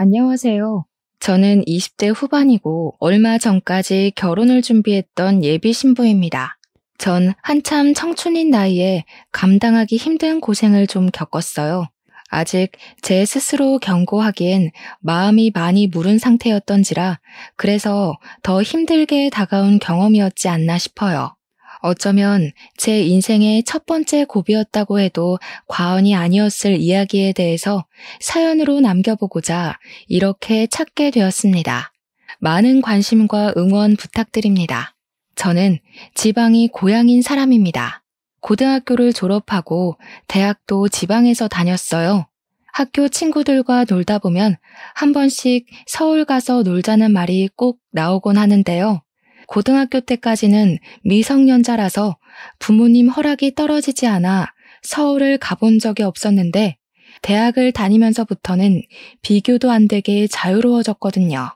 안녕하세요. 저는 20대 후반이고 얼마 전까지 결혼을 준비했던 예비 신부입니다. 전 한참 청춘인 나이에 감당하기 힘든 고생을 좀 겪었어요. 아직 제 스스로 경고하기엔 마음이 많이 무른 상태였던지라 그래서 더 힘들게 다가온 경험이었지 않나 싶어요. 어쩌면 제 인생의 첫 번째 고비였다고 해도 과언이 아니었을 이야기에 대해서 사연으로 남겨보고자 이렇게 찾게 되었습니다. 많은 관심과 응원 부탁드립니다. 저는 지방이 고향인 사람입니다. 고등학교를 졸업하고 대학도 지방에서 다녔어요. 학교 친구들과 놀다 보면 한 번씩 서울 가서 놀자는 말이 꼭 나오곤 하는데요. 고등학교 때까지는 미성년자라서 부모님 허락이 떨어지지 않아 서울을 가본 적이 없었는데 대학을 다니면서부터는 비교도 안 되게 자유로워졌거든요.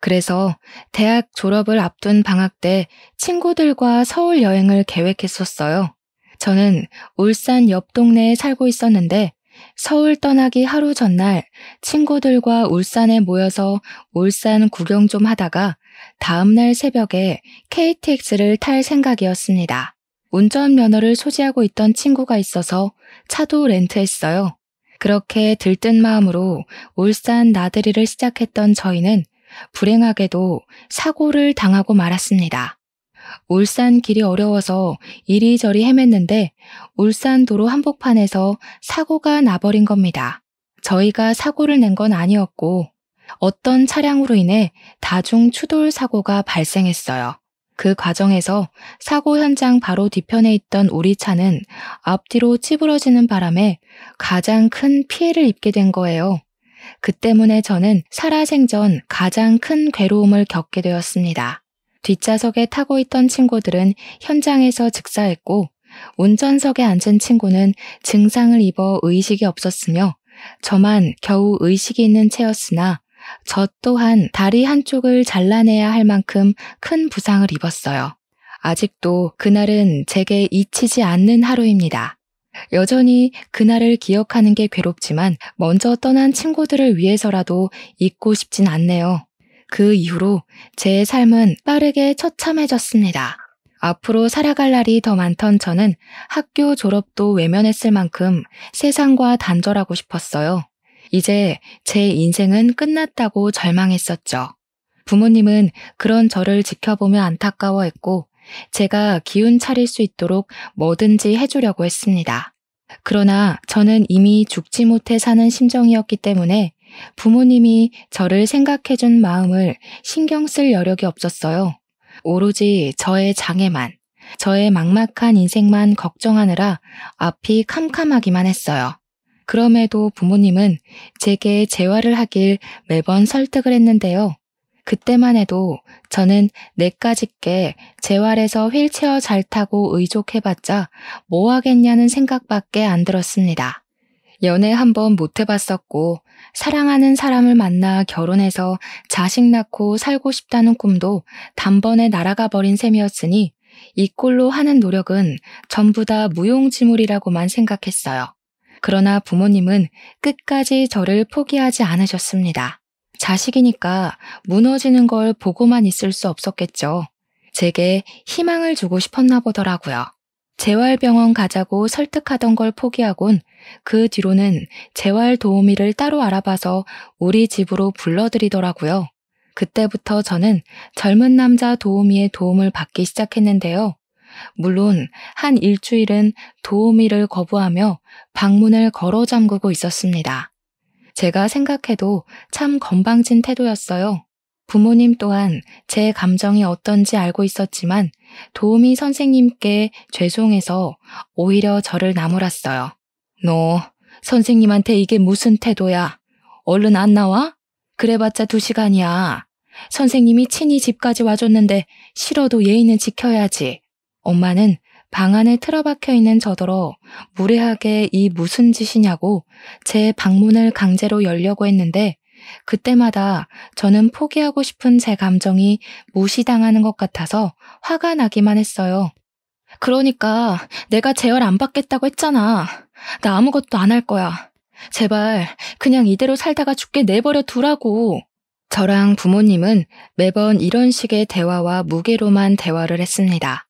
그래서 대학 졸업을 앞둔 방학 때 친구들과 서울 여행을 계획했었어요. 저는 울산 옆 동네에 살고 있었는데 서울 떠나기 하루 전날 친구들과 울산에 모여서 울산 구경 좀 하다가 다음날 새벽에 KTX를 탈 생각이었습니다. 운전면허를 소지하고 있던 친구가 있어서 차도 렌트했어요. 그렇게 들뜬 마음으로 울산 나들이를 시작했던 저희는 불행하게도 사고를 당하고 말았습니다. 울산 길이 어려워서 이리저리 헤맸는데 울산 도로 한복판에서 사고가 나버린 겁니다. 저희가 사고를 낸 건 아니었고 어떤 차량으로 인해 다중 추돌 사고가 발생했어요. 그 과정에서 사고 현장 바로 뒤편에 있던 우리 차는 앞뒤로 찌부러지는 바람에 가장 큰 피해를 입게 된 거예요. 그 때문에 저는 살아생전 가장 큰 괴로움을 겪게 되었습니다. 뒷좌석에 타고 있던 친구들은 현장에서 즉사했고 운전석에 앉은 친구는 증상을 입어 의식이 없었으며 저만 겨우 의식이 있는 채였으나 저 또한 다리 한쪽을 잘라내야 할 만큼 큰 부상을 입었어요. 아직도 그날은 제게 잊히지 않는 하루입니다. 여전히 그날을 기억하는 게 괴롭지만 먼저 떠난 친구들을 위해서라도 잊고 싶진 않네요. 그 이후로 제 삶은 빠르게 처참해졌습니다. 앞으로 살아갈 날이 더 많던 저는 학교 졸업도 외면했을 만큼 세상과 단절하고 싶었어요. 이제 제 인생은 끝났다고 절망했었죠. 부모님은 그런 저를 지켜보며 안타까워했고 제가 기운 차릴 수 있도록 뭐든지 해주려고 했습니다. 그러나 저는 이미 죽지 못해 사는 심정이었기 때문에 부모님이 저를 생각해준 마음을 신경 쓸 여력이 없었어요. 오로지 저의 장애만, 저의 막막한 인생만 걱정하느라 앞이 캄캄하기만 했어요. 그럼에도 부모님은 제게 재활을 하길 매번 설득을 했는데요. 그때만 해도 저는 내까짓게 재활해서 휠체어 잘 타고 의족해봤자 뭐 하겠냐는 생각밖에 안 들었습니다. 연애 한번 못 해봤었고 사랑하는 사람을 만나 결혼해서 자식 낳고 살고 싶다는 꿈도 단번에 날아가 버린 셈이었으니 이 꼴로 하는 노력은 전부 다 무용지물이라고만 생각했어요. 그러나 부모님은 끝까지 저를 포기하지 않으셨습니다. 자식이니까 무너지는 걸 보고만 있을 수 없었겠죠. 제게 희망을 주고 싶었나 보더라고요. 재활병원 가자고 설득하던 걸 포기하곤 그 뒤로는 재활 도우미를 따로 알아봐서 우리 집으로 불러들이더라고요. 그때부터 저는 젊은 남자 도우미의 도움을 받기 시작했는데요. 물론 한 일주일은 도우미를 거부하며 방문을 걸어 잠그고 있었습니다. 제가 생각해도 참 건방진 태도였어요. 부모님 또한 제 감정이 어떤지 알고 있었지만 도우미 선생님께 죄송해서 오히려 저를 나무랐어요. 너 선생님한테 이게 무슨 태도야? 얼른 안 나와? 그래봤자 2시간이야. 선생님이 친히 집까지 와줬는데 싫어도 예의는 지켜야지. 엄마는 방 안에 틀어박혀 있는 저더러 무례하게 이 무슨 짓이냐고 제 방문을 강제로 열려고 했는데 그때마다 저는 포기하고 싶은 제 감정이 무시당하는 것 같아서 화가 나기만 했어요. 그러니까 내가 재활 안 받겠다고 했잖아. 나 아무것도 안 할 거야. 제발 그냥 이대로 살다가 죽게 내버려 두라고. 저랑 부모님은 매번 이런 식의 대화와 무게로만 대화를 했습니다.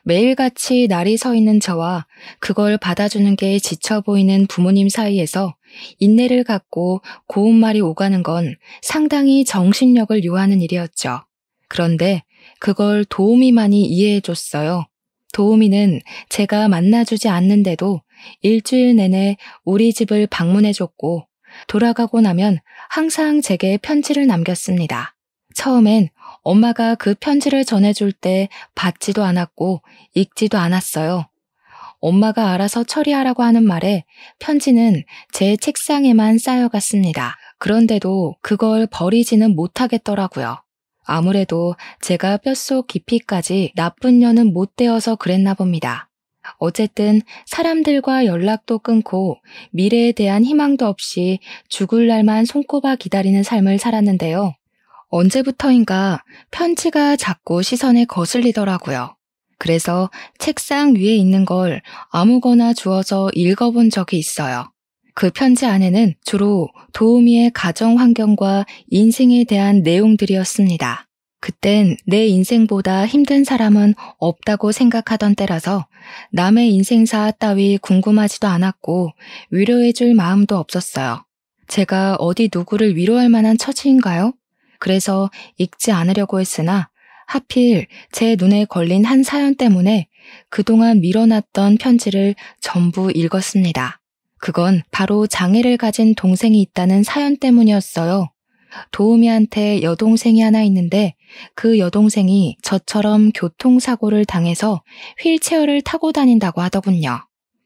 매일같이 날이 서 있는 저와 그걸 받아주는 게 지쳐 보이는 부모님 사이에서 인내를 갖고 고운말이 오가는 건 상당히 정신력을 요하는 일이었죠. 그런데 그걸 도우미만이 이해해줬어요. 도우미는 제가 만나주지 않는데도 일주일 내내 우리 집을 방문해줬고 돌아가고 나면 항상 제게 편지를 남겼습니다. 처음엔 엄마가 그 편지를 전해줄 때 받지도 않았고 읽지도 않았어요. 엄마가 알아서 처리하라고 하는 말에 편지는 제 책상에만 쌓여갔습니다. 그런데도 그걸 버리지는 못하겠더라고요. 아무래도 제가 뼛속 깊이까지 나쁜 년은 못 되어서 그랬나 봅니다. 어쨌든 사람들과 연락도 끊고 미래에 대한 희망도 없이 죽을 날만 손꼽아 기다리는 삶을 살았는데요. 언제부터인가 편지가 자꾸 시선에 거슬리더라고요. 그래서 책상 위에 있는 걸 아무거나 주워서 읽어본 적이 있어요. 그 편지 안에는 주로 도우미의 가정 환경과 인생에 대한 내용들이었습니다. 그땐 내 인생보다 힘든 사람은 없다고 생각하던 때라서 남의 인생사 따위 궁금하지도 않았고 위로해줄 마음도 없었어요. 제가 어디 누구를 위로할 만한 처지인가요? 그래서 읽지 않으려고 했으나 하필 제 눈에 걸린 한 사연 때문에 그동안 밀어놨던 편지를 전부 읽었습니다. 그건 바로 장애를 가진 동생이 있다는 사연 때문이었어요. 도우미한테 여동생이 하나 있는데 그 여동생이 저처럼 교통사고를 당해서 휠체어를 타고 다닌다고 하더군요.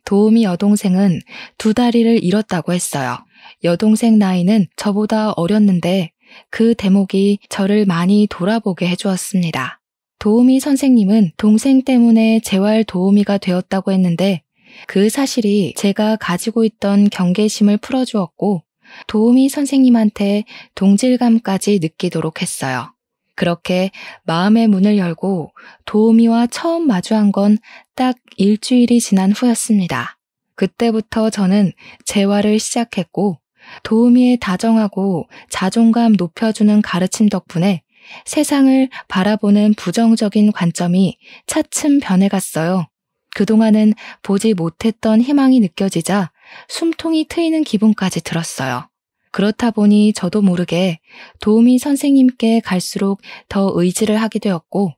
도우미 여동생은 2다리를 잃었다고 했어요. 여동생 나이는 저보다 어렸는데 그 대목이 저를 많이 돌아보게 해주었습니다. 도우미 선생님은 동생 때문에 재활 도우미가 되었다고 했는데 그 사실이 제가 가지고 있던 경계심을 풀어주었고 도우미 선생님한테 동질감까지 느끼도록 했어요. 그렇게 마음의 문을 열고 도우미와 처음 마주한 건 딱 일주일이 지난 후였습니다. 그때부터 저는 재활을 시작했고 도우미의 다정하고 자존감 높여주는 가르침 덕분에 세상을 바라보는 부정적인 관점이 차츰 변해갔어요. 그동안은 보지 못했던 희망이 느껴지자 숨통이 트이는 기분까지 들었어요. 그렇다 보니 저도 모르게 도우미 선생님께 갈수록 더 의지를 하게 되었고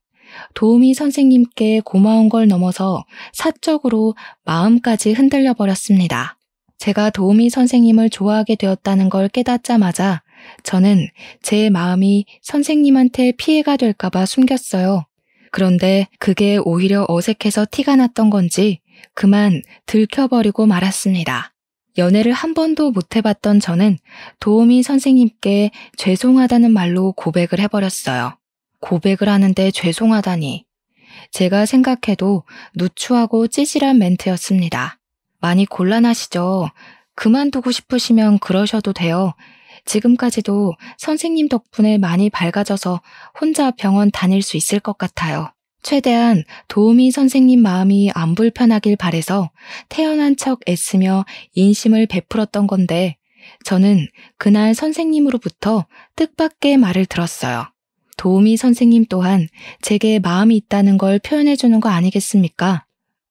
도우미 선생님께 고마운 걸 넘어서 사적으로 마음까지 흔들려 버렸습니다. 제가 도우미 선생님을 좋아하게 되었다는 걸 깨닫자마자 저는 제 마음이 선생님한테 피해가 될까봐 숨겼어요. 그런데 그게 오히려 어색해서 티가 났던 건지 그만 들켜버리고 말았습니다. 연애를 한 번도 못 해봤던 저는 도우미 선생님께 죄송하다는 말로 고백을 해버렸어요. 고백을 하는데 죄송하다니. 제가 생각해도 누추하고 찌질한 멘트였습니다. 많이 곤란하시죠? 그만두고 싶으시면 그러셔도 돼요. 지금까지도 선생님 덕분에 많이 밝아져서 혼자 병원 다닐 수 있을 것 같아요. 최대한 도우미 선생님 마음이 안 불편하길 바래서 태어난 척 애쓰며 인심을 베풀었던 건데 저는 그날 선생님으로부터 뜻밖의 말을 들었어요. 도우미 선생님 또한 제게 마음이 있다는 걸 표현해주는 거 아니겠습니까?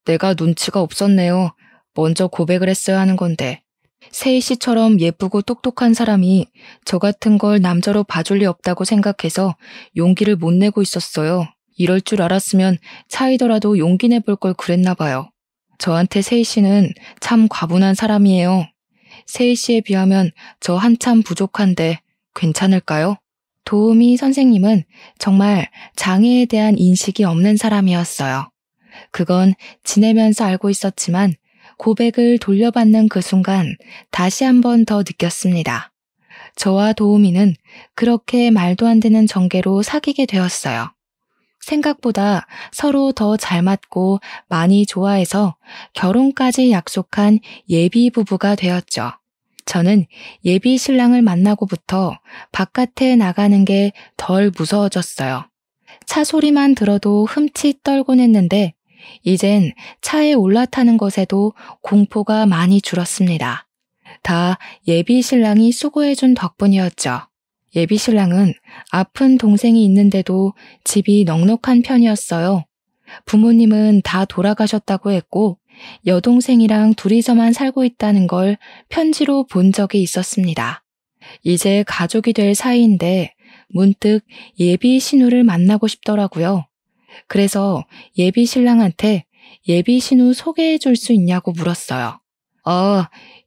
내가 눈치가 없었네요. 먼저 고백을 했어야 하는 건데. 세희 씨처럼 예쁘고 똑똑한 사람이 저 같은 걸 남자로 봐줄 리 없다고 생각해서 용기를 못 내고 있었어요. 이럴 줄 알았으면 차이더라도 용기 내볼 걸 그랬나 봐요. 저한테 세희 씨는 참 과분한 사람이에요. 세희 씨에 비하면 저 한참 부족한데 괜찮을까요? 도우미 선생님은 정말 장애에 대한 인식이 없는 사람이었어요. 그건 지내면서 알고 있었지만 고백을 돌려받는 그 순간 다시 한 번 더 느꼈습니다. 저와 도우미는 그렇게 말도 안 되는 전개로 사귀게 되었어요. 생각보다 서로 더 잘 맞고 많이 좋아해서 결혼까지 약속한 예비 부부가 되었죠. 저는 예비 신랑을 만나고부터 바깥에 나가는 게 덜 무서워졌어요. 차 소리만 들어도 흠칫 떨곤 했는데 이젠 차에 올라타는 것에도 공포가 많이 줄었습니다. 다 예비 신랑이 수고해준 덕분이었죠. 예비 신랑은 아픈 동생이 있는데도 집이 넉넉한 편이었어요. 부모님은 다 돌아가셨다고 했고 여동생이랑 둘이서만 살고 있다는 걸 편지로 본 적이 있었습니다. 이제 가족이 될 사이인데 문득 예비 신우를 만나고 싶더라고요. 그래서 예비 신랑한테 예비 신우 소개해 줄 수 있냐고 물었어요.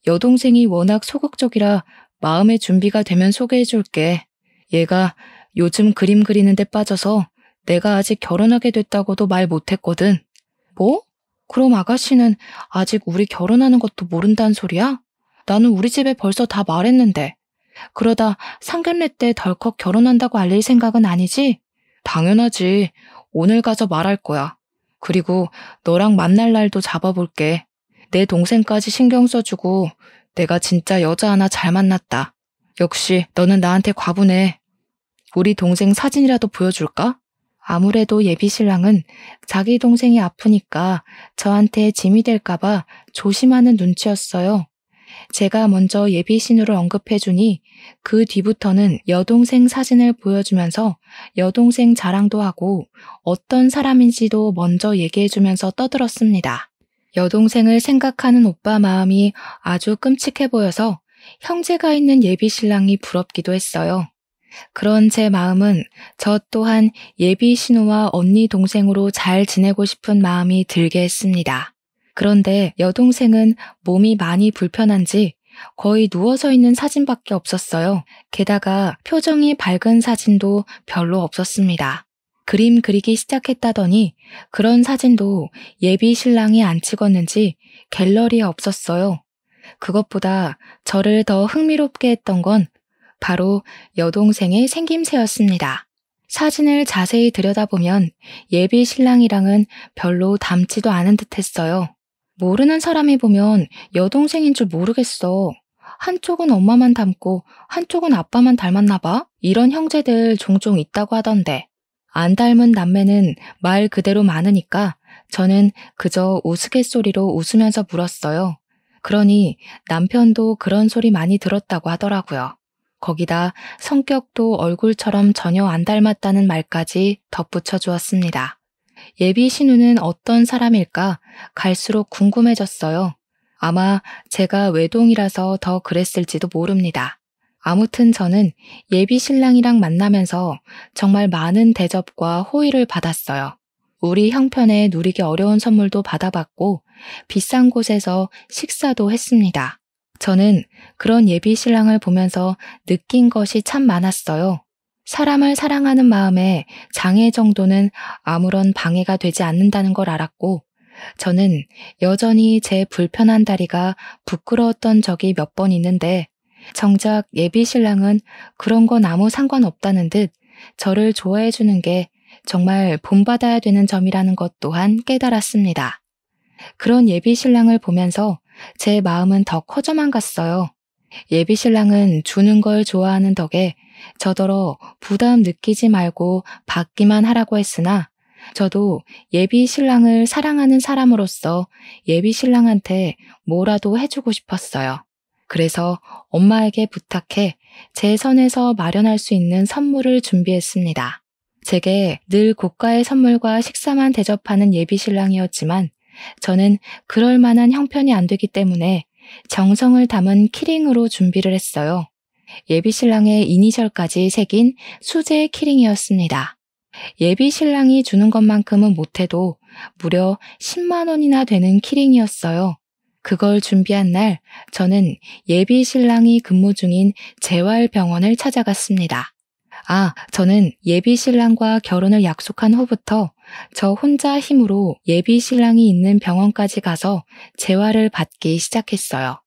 여동생이 워낙 소극적이라 마음의 준비가 되면 소개해 줄게. 얘가 요즘 그림 그리는 데 빠져서 내가 아직 결혼하게 됐다고도 말 못했거든. 뭐? 그럼 아가씨는 아직 우리 결혼하는 것도 모른다는 소리야? 나는 우리 집에 벌써 다 말했는데. 그러다 상견례 때 덜컥 결혼한다고 알릴 생각은 아니지? 당연하지. 오늘 가서 말할 거야. 그리고 너랑 만날 날도 잡아볼게. 내 동생까지 신경 써주고 내가 진짜 여자 하나 잘 만났다. 역시 너는 나한테 과분해. 우리 동생 사진이라도 보여줄까? 아무래도 예비 신랑은 자기 동생이 아프니까 저한테 짐이 될까봐 조심하는 눈치였어요. 제가 먼저 예비 신우를 언급해주니 그 뒤부터는 여동생 사진을 보여주면서 여동생 자랑도 하고 어떤 사람인지도 먼저 얘기해주면서 떠들었습니다. 여동생을 생각하는 오빠 마음이 아주 끔찍해 보여서 형제가 있는 예비 신랑이 부럽기도 했어요. 그런 제 마음은 저 또한 예비 신우와 언니 동생으로 잘 지내고 싶은 마음이 들게 했습니다. 그런데 여동생은 몸이 많이 불편한지 거의 누워서 있는 사진밖에 없었어요. 게다가 표정이 밝은 사진도 별로 없었습니다. 그림 그리기 시작했다더니 그런 사진도 예비 신랑이 안 찍었는지 갤러리에 없었어요. 그것보다 저를 더 흥미롭게 했던 건 바로 여동생의 생김새였습니다. 사진을 자세히 들여다보면 예비 신랑이랑은 별로 닮지도 않은 듯 했어요. 모르는 사람이 보면 여동생인 줄 모르겠어. 한쪽은 엄마만 닮고 한쪽은 아빠만 닮았나 봐? 이런 형제들 종종 있다고 하던데. 안 닮은 남매는 말 그대로 많으니까 저는 그저 우스갯소리로 웃으면서 물었어요. 그러니 남편도 그런 소리 많이 들었다고 하더라고요. 거기다 성격도 얼굴처럼 전혀 안 닮았다는 말까지 덧붙여 주었습니다. 예비 신우는 어떤 사람일까 갈수록 궁금해졌어요. 아마 제가 외동이라서 더 그랬을지도 모릅니다. 아무튼 저는 예비 신랑이랑 만나면서 정말 많은 대접과 호의를 받았어요. 우리 형편에 누리기 어려운 선물도 받아봤고 비싼 곳에서 식사도 했습니다. 저는 그런 예비 신랑을 보면서 느낀 것이 참 많았어요. 사람을 사랑하는 마음에 장애 정도는 아무런 방해가 되지 않는다는 걸 알았고 저는 여전히 제 불편한 다리가 부끄러웠던 적이 몇 번 있는데 정작 예비 신랑은 그런 건 아무 상관없다는 듯 저를 좋아해 주는 게 정말 본받아야 되는 점이라는 것 또한 깨달았습니다. 그런 예비 신랑을 보면서 제 마음은 더 커져만 갔어요. 예비 신랑은 주는 걸 좋아하는 덕에 저더러 부담 느끼지 말고 받기만 하라고 했으나 저도 예비 신랑을 사랑하는 사람으로서 예비 신랑한테 뭐라도 해주고 싶었어요. 그래서 엄마에게 부탁해 제 선에서 마련할 수 있는 선물을 준비했습니다. 제게 늘 고가의 선물과 식사만 대접하는 예비 신랑이었지만 저는 그럴 만한 형편이 안 되기 때문에 정성을 담은 키링으로 준비를 했어요. 예비 신랑의 이니셜까지 새긴 수제 키링이었습니다. 예비 신랑이 주는 것만큼은 못해도 무려 10만 원이나 되는 키링이었어요. 그걸 준비한 날 저는 예비 신랑이 근무 중인 재활병원을 찾아갔습니다. 저는 예비 신랑과 결혼을 약속한 후부터 저 혼자 힘으로 예비 신랑이 있는 병원까지 가서 재활을 받기 시작했어요.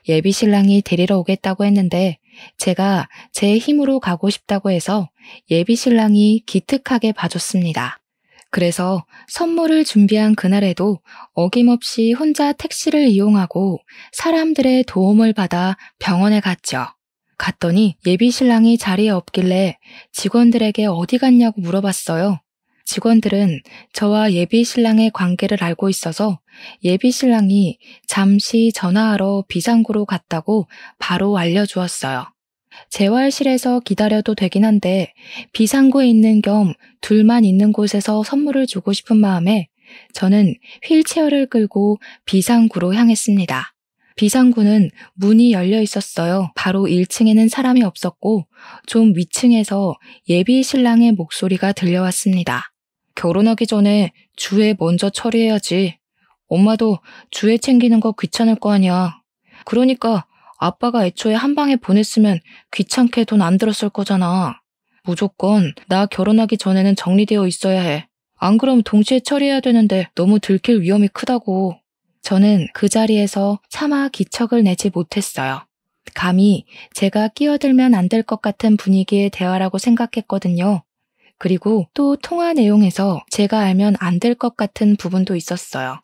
예비 신랑이 데리러 오겠다고 했는데 제가 제 힘으로 가고 싶다고 해서 예비 신랑이 기특하게 봐줬습니다. 그래서 선물을 준비한 그날에도 어김없이 혼자 택시를 이용하고 사람들의 도움을 받아 병원에 갔죠. 갔더니 예비 신랑이 자리에 없길래 직원들에게 어디 갔냐고 물어봤어요. 직원들은 저와 예비 신랑의 관계를 알고 있어서 예비 신랑이 잠시 전화하러 비상구로 갔다고 바로 알려주었어요. 재활실에서 기다려도 되긴 한데 비상구에 있는 겸 둘만 있는 곳에서 선물을 주고 싶은 마음에 저는 휠체어를 끌고 비상구로 향했습니다. 비상구는 문이 열려 있었어요. 바로 1층에는 사람이 없었고 좀 위층에서 예비 신랑의 목소리가 들려왔습니다. 결혼하기 전에 주애 먼저 처리해야지. 엄마도 주애 챙기는 거 귀찮을 거 아니야. 그러니까 아빠가 애초에 한 방에 보냈으면 귀찮게 돈 안 들었을 거잖아. 무조건 나 결혼하기 전에는 정리되어 있어야 해. 안 그럼 동시에 처리해야 되는데 너무 들킬 위험이 크다고. 저는 그 자리에서 차마 기척을 내지 못했어요. 감히 제가 끼어들면 안 될 것 같은 분위기의 대화라고 생각했거든요. 그리고 또 통화 내용에서 제가 알면 안 될 것 같은 부분도 있었어요.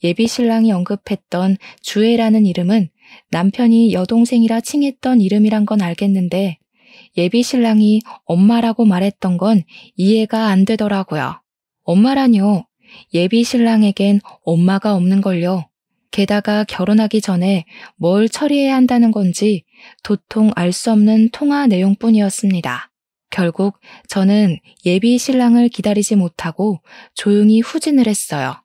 예비 신랑이 언급했던 주애라는 이름은 남편이 여동생이라 칭했던 이름이란 건 알겠는데 예비 신랑이 엄마라고 말했던 건 이해가 안 되더라고요. 엄마라뇨. 예비 신랑에겐 엄마가 없는걸요. 게다가 결혼하기 전에 뭘 처리해야 한다는 건지 도통 알 수 없는 통화 내용뿐이었습니다. 결국 저는 예비 신랑을 기다리지 못하고 조용히 후진을 했어요.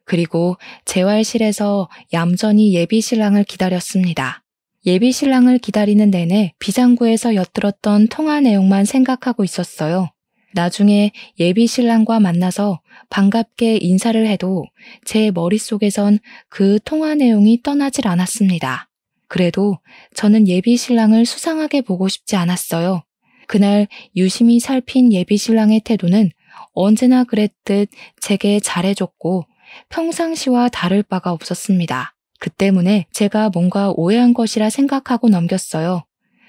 그리고 재활실에서 얌전히 예비 신랑을 기다렸습니다. 예비 신랑을 기다리는 내내 비상구에서 엿들었던 통화 내용만 생각하고 있었어요. 나중에 예비 신랑과 만나서 반갑게 인사를 해도 제 머릿속에선 그 통화 내용이 떠나질 않았습니다. 그래도 저는 예비 신랑을 수상하게 보고 싶지 않았어요. 그날 유심히 살핀 예비 신랑의 태도는 언제나 그랬듯 제게 잘해줬고 평상시와 다를 바가 없었습니다. 그 때문에 제가 뭔가 오해한 것이라 생각하고 넘겼어요.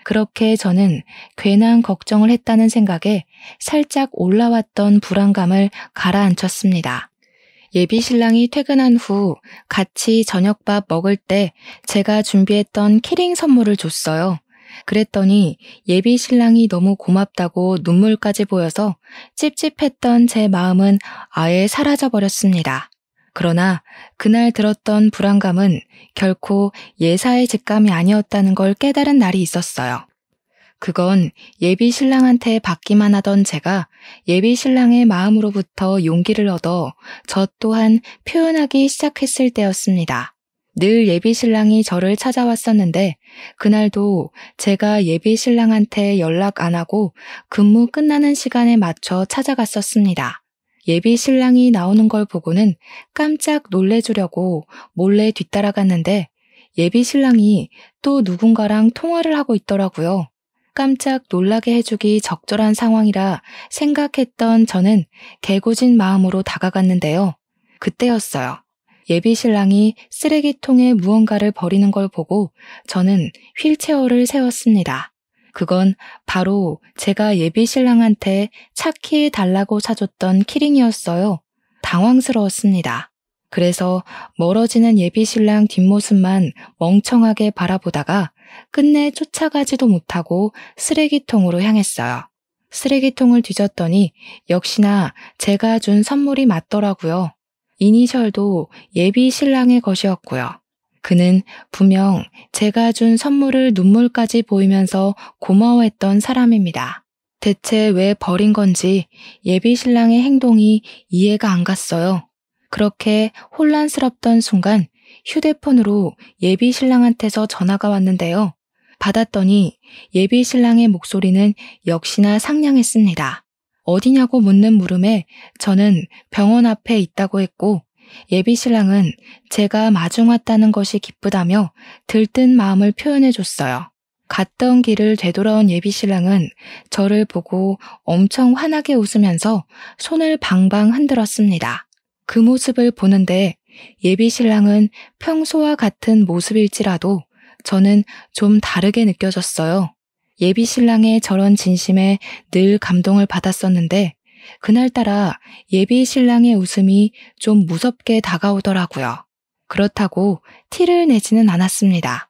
그렇게 저는 괜한 걱정을 했다는 생각에 살짝 올라왔던 불안감을 가라앉혔습니다. 예비 신랑이 퇴근한 후 같이 저녁밥 먹을 때 제가 준비했던 키링 선물을 줬어요. 그랬더니 예비 신랑이 너무 고맙다고 눈물까지 보여서 찝찝했던 제 마음은 아예 사라져버렸습니다. 그러나 그날 들었던 불안감은 결코 예사의 직감이 아니었다는 걸 깨달은 날이 있었어요. 그건 예비 신랑한테 받기만 하던 제가 예비 신랑의 마음으로부터 용기를 얻어 저 또한 표현하기 시작했을 때였습니다. 늘 예비 신랑이 저를 찾아왔었는데 그날도 제가 예비 신랑한테 연락 안 하고 근무 끝나는 시간에 맞춰 찾아갔었습니다. 예비 신랑이 나오는 걸 보고는 깜짝 놀래주려고 몰래 뒤따라갔는데 예비 신랑이 또 누군가랑 통화를 하고 있더라고요. 깜짝 놀라게 해주기 적절한 상황이라 생각했던 저는 개구진 마음으로 다가갔는데요. 그때였어요. 예비 신랑이 쓰레기통에 무언가를 버리는 걸 보고 저는 휠체어를 세웠습니다. 그건 바로 제가 예비 신랑한테 차키해 달라고 사줬던 키링이었어요. 당황스러웠습니다. 그래서 멀어지는 예비 신랑 뒷모습만 멍청하게 바라보다가 끝내 쫓아가지도 못하고 쓰레기통으로 향했어요. 쓰레기통을 뒤졌더니 역시나 제가 준 선물이 맞더라고요. 이니셜도 예비 신랑의 것이었고요. 그는 분명 제가 준 선물을 눈물까지 보이면서 고마워했던 사람입니다. 대체 왜 버린 건지 예비 신랑의 행동이 이해가 안 갔어요. 그렇게 혼란스럽던 순간 휴대폰으로 예비 신랑한테서 전화가 왔는데요. 받았더니 예비 신랑의 목소리는 역시나 상냥했습니다. 어디냐고 묻는 물음에 저는 병원 앞에 있다고 했고 예비 신랑은 제가 마중 왔다는 것이 기쁘다며 들뜬 마음을 표현해줬어요. 갔던 길을 되돌아온 예비 신랑은 저를 보고 엄청 환하게 웃으면서 손을 방방 흔들었습니다. 그 모습을 보는데 예비 신랑은 평소와 같은 모습일지라도 저는 좀 다르게 느껴졌어요. 예비 신랑의 저런 진심에 늘 감동을 받았었는데 그날따라 예비 신랑의 웃음이 좀 무섭게 다가오더라고요. 그렇다고 티를 내지는 않았습니다.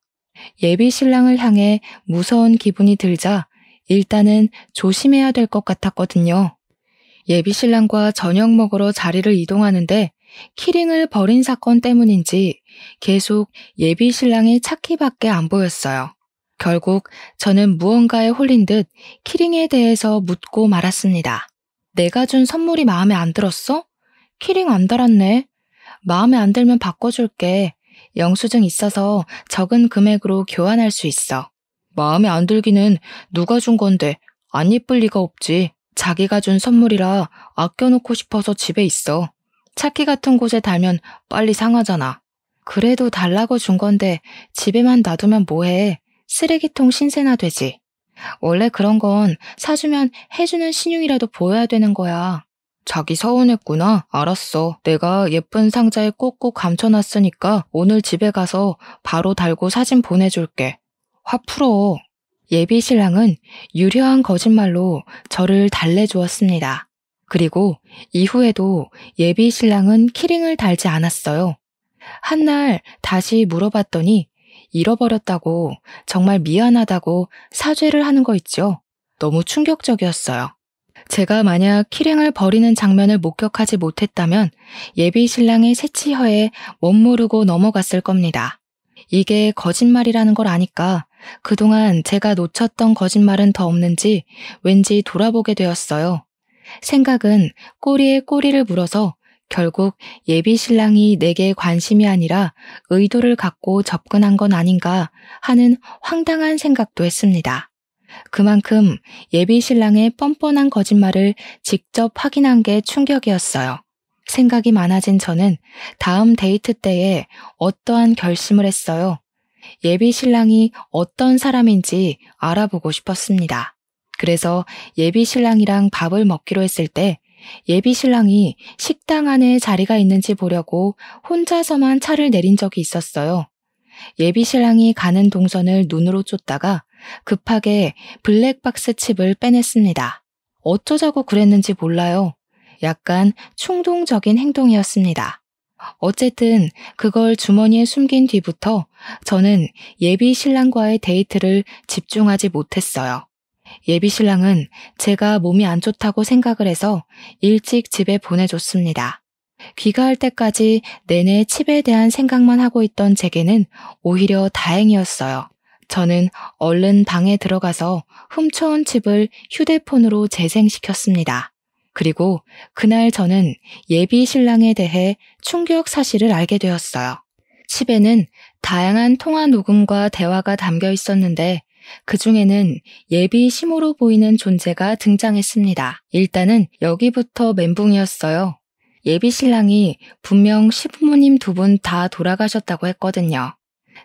예비 신랑을 향해 무서운 기분이 들자 일단은 조심해야 될 것 같았거든요. 예비 신랑과 저녁 먹으러 자리를 이동하는데 키링을 버린 사건 때문인지 계속 예비 신랑의 차키밖에 안 보였어요. 결국 저는 무언가에 홀린 듯 키링에 대해서 묻고 말았습니다. 내가 준 선물이 마음에 안 들었어? 키링 안 달았네. 마음에 안 들면 바꿔줄게. 영수증 있어서 적은 금액으로 교환할 수 있어. 마음에 안 들기는 누가 준 건데 안 예쁠 리가 없지. 자기가 준 선물이라 아껴놓고 싶어서 집에 있어. 차키 같은 곳에 달면 빨리 상하잖아. 그래도 달라고 준 건데 집에만 놔두면 뭐해. 쓰레기통 신세나 되지. 원래 그런 건 사주면 해주는 신용이라도 보여야 되는 거야. 자기 서운했구나. 알았어. 내가 예쁜 상자에 꼭꼭 감춰놨으니까 오늘 집에 가서 바로 달고 사진 보내줄게. 화 풀어. 예비 신랑은 유려한 거짓말로 저를 달래주었습니다. 그리고 이후에도 예비 신랑은 키링을 달지 않았어요. 한날 다시 물어봤더니 잃어버렸다고, 정말 미안하다고 사죄를 하는 거 있죠. 너무 충격적이었어요. 제가 만약 키링을 버리는 장면을 목격하지 못했다면 예비 신랑의 새치혀에 멋모르고 넘어갔을 겁니다. 이게 거짓말이라는 걸 아니까 그동안 제가 놓쳤던 거짓말은 더 없는지 왠지 돌아보게 되었어요. 생각은 꼬리에 꼬리를 물어서 결국 예비 신랑이 내게 관심이 아니라 의도를 갖고 접근한 건 아닌가 하는 황당한 생각도 했습니다. 그만큼 예비 신랑의 뻔뻔한 거짓말을 직접 확인한 게 충격이었어요. 생각이 많아진 저는 다음 데이트 때에 어떠한 결심을 했어요. 예비 신랑이 어떤 사람인지 알아보고 싶었습니다. 그래서 예비 신랑이랑 밥을 먹기로 했을 때 예비 신랑이 식당 안에 자리가 있는지 보려고 혼자서만 차를 내린 적이 있었어요. 예비 신랑이 가는 동선을 눈으로 쫓다가 급하게 블랙박스 칩을 빼냈습니다. 어쩌자고 그랬는지 몰라요. 약간 충동적인 행동이었습니다. 어쨌든 그걸 주머니에 숨긴 뒤부터 저는 예비 신랑과의 데이트를 집중하지 못했어요. 예비 신랑은 제가 몸이 안 좋다고 생각을 해서 일찍 집에 보내줬습니다. 귀가할 때까지 내내 칩에 대한 생각만 하고 있던 제게는 오히려 다행이었어요. 저는 얼른 방에 들어가서 훔쳐온 칩을 휴대폰으로 재생시켰습니다. 그리고 그날 저는 예비 신랑에 대해 충격 사실을 알게 되었어요. 칩에는 다양한 통화 녹음과 대화가 담겨 있었는데 그중에는 예비 시모로 보이는 존재가 등장했습니다. 일단은 여기부터 멘붕이었어요. 예비 신랑이 분명 시부모님 두 분 다 돌아가셨다고 했거든요.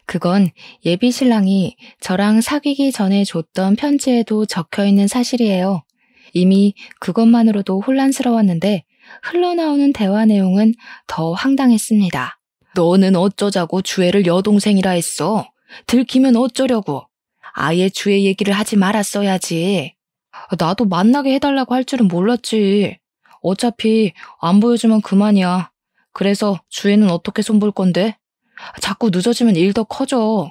그건 예비 신랑이 저랑 사귀기 전에 줬던 편지에도 적혀있는 사실이에요. 이미 그것만으로도 혼란스러웠는데 흘러나오는 대화 내용은 더 황당했습니다. 너는 어쩌자고 주애를 여동생이라 했어? 들키면 어쩌려고? 아예 주애 얘기를 하지 말았어야지. 나도 만나게 해달라고 할 줄은 몰랐지. 어차피 안 보여주면 그만이야. 그래서 주애는 어떻게 손볼 건데? 자꾸 늦어지면 일 더 커져.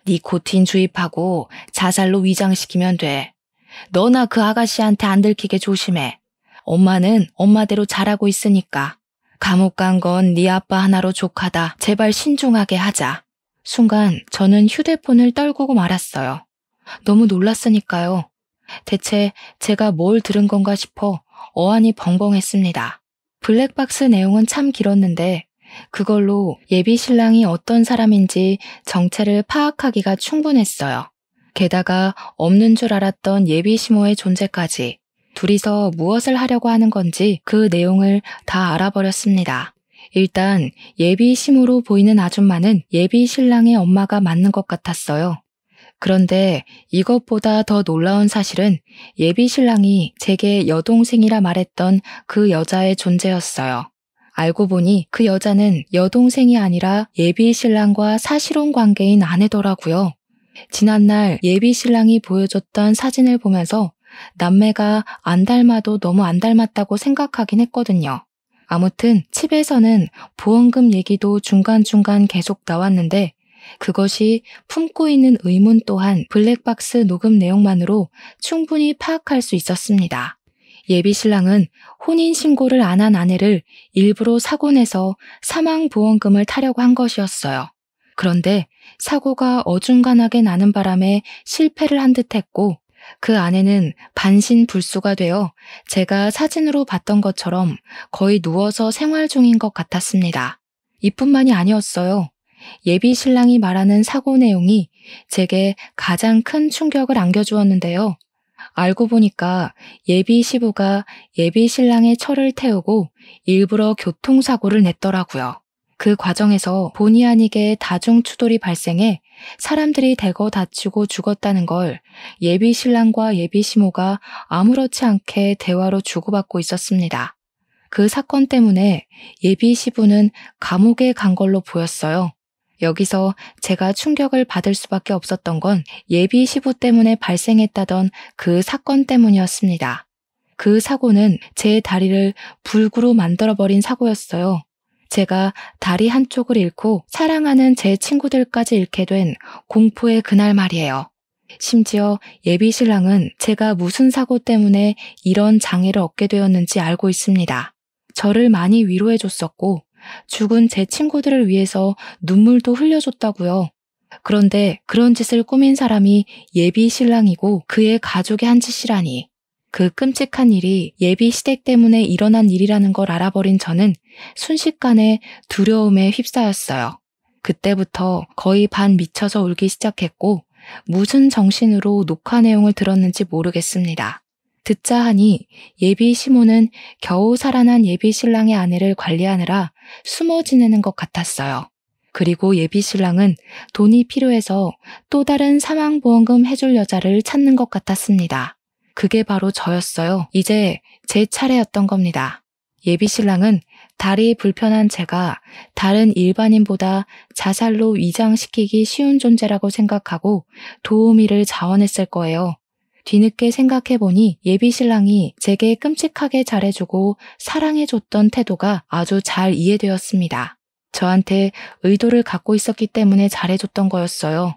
니코틴 주입하고 자살로 위장시키면 돼. 너나 그 아가씨한테 안 들키게 조심해. 엄마는 엄마대로 잘하고 있으니까. 감옥 간 건 네 아빠 하나로 족하다. 제발 신중하게 하자. 순간 저는 휴대폰을 떨구고 말았어요. 너무 놀랐으니까요. 대체 제가 뭘 들은 건가 싶어 어안이 벙벙했습니다. 블랙박스 내용은 참 길었는데 그걸로 예비 신랑이 어떤 사람인지 정체를 파악하기가 충분했어요. 게다가 없는 줄 알았던 예비 시모의 존재까지 둘이서 무엇을 하려고 하는 건지 그 내용을 다 알아버렸습니다. 일단 예비 시모로 보이는 아줌마는 예비 신랑의 엄마가 맞는 것 같았어요. 그런데 이것보다 더 놀라운 사실은 예비 신랑이 제게 여동생이라 말했던 그 여자의 존재였어요. 알고 보니 그 여자는 여동생이 아니라 예비 신랑과 사실혼 관계인 아내더라고요. 지난날 예비 신랑이 보여줬던 사진을 보면서 남매가 안 닮아도 너무 안 닮았다고 생각하긴 했거든요. 아무튼 칩에서는 보험금 얘기도 중간중간 계속 나왔는데 그것이 품고 있는 의문 또한 블랙박스 녹음 내용만으로 충분히 파악할 수 있었습니다. 예비 신랑은 혼인신고를 안 한 아내를 일부러 사고 내서 사망보험금을 타려고 한 것이었어요. 그런데 사고가 어중간하게 나는 바람에 실패를 한 듯했고 그 아내는 반신불수가 되어 제가 사진으로 봤던 것처럼 거의 누워서 생활 중인 것 같았습니다. 이뿐만이 아니었어요. 예비 신랑이 말하는 사고 내용이 제게 가장 큰 충격을 안겨주었는데요. 알고 보니까 예비 시부가 예비 신랑의 철을 태우고 일부러 교통사고를 냈더라고요. 그 과정에서 본의 아니게 다중추돌이 발생해 사람들이 대거 다치고 죽었다는 걸 예비 신랑과 예비 시모가 아무렇지 않게 대화로 주고받고 있었습니다. 그 사건 때문에 예비 시부는 감옥에 간 걸로 보였어요. 여기서 제가 충격을 받을 수밖에 없었던 건 예비 시부 때문에 발생했다던 그 사건 때문이었습니다. 그 사고는 제 다리를 불구로 만들어버린 사고였어요. 제가 다리 한쪽을 잃고 사랑하는 제 친구들까지 잃게 된 공포의 그날 말이에요. 심지어 예비 신랑은 제가 무슨 사고 때문에 이런 장애를 얻게 되었는지 알고 있습니다. 저를 많이 위로해줬었고 죽은 제 친구들을 위해서 눈물도 흘려줬다고요. 그런데 그런 짓을 꾸민 사람이 예비 신랑이고 그의 가족이 한 짓이라니. 그 끔찍한 일이 예비 시댁 때문에 일어난 일이라는 걸 알아버린 저는 순식간에 두려움에 휩싸였어요. 그때부터 거의 반 미쳐서 울기 시작했고 무슨 정신으로 녹화 내용을 들었는지 모르겠습니다. 듣자 하니 예비 시모는 겨우 살아난 예비 신랑의 아내를 관리하느라 숨어 지내는 것 같았어요. 그리고 예비 신랑은 돈이 필요해서 또 다른 사망보험금 해줄 여자를 찾는 것 같았습니다. 그게 바로 저였어요. 이제 제 차례였던 겁니다. 예비 신랑은 다리 불편한 제가 다른 일반인보다 자살로 위장시키기 쉬운 존재라고 생각하고 도우미를 자원했을 거예요. 뒤늦게 생각해보니 예비 신랑이 제게 끔찍하게 잘해주고 사랑해줬던 태도가 아주 잘 이해되었습니다. 저한테 의도를 갖고 있었기 때문에 잘해줬던 거였어요.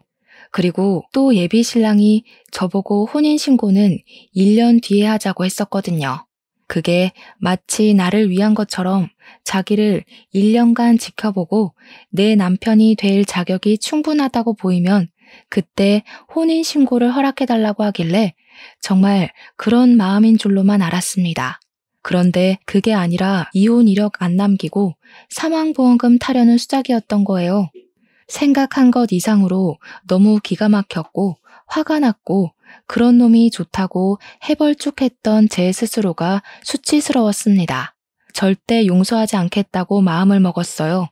그리고 또 예비 신랑이 저보고 혼인신고는 1년 뒤에 하자고 했었거든요. 그게 마치 나를 위한 것처럼 자기를 1년간 지켜보고 내 남편이 될 자격이 충분하다고 보이면 그때 혼인신고를 허락해달라고 하길래 정말 그런 마음인 줄로만 알았습니다. 그런데 그게 아니라 이혼 이력 안 남기고 사망보험금 타려는 수작이었던 거예요. 생각한 것 이상으로 너무 기가 막혔고 화가 났고 그런 놈이 좋다고 해벌쭉했던 제 스스로가 수치스러웠습니다. 절대 용서하지 않겠다고 마음을 먹었어요.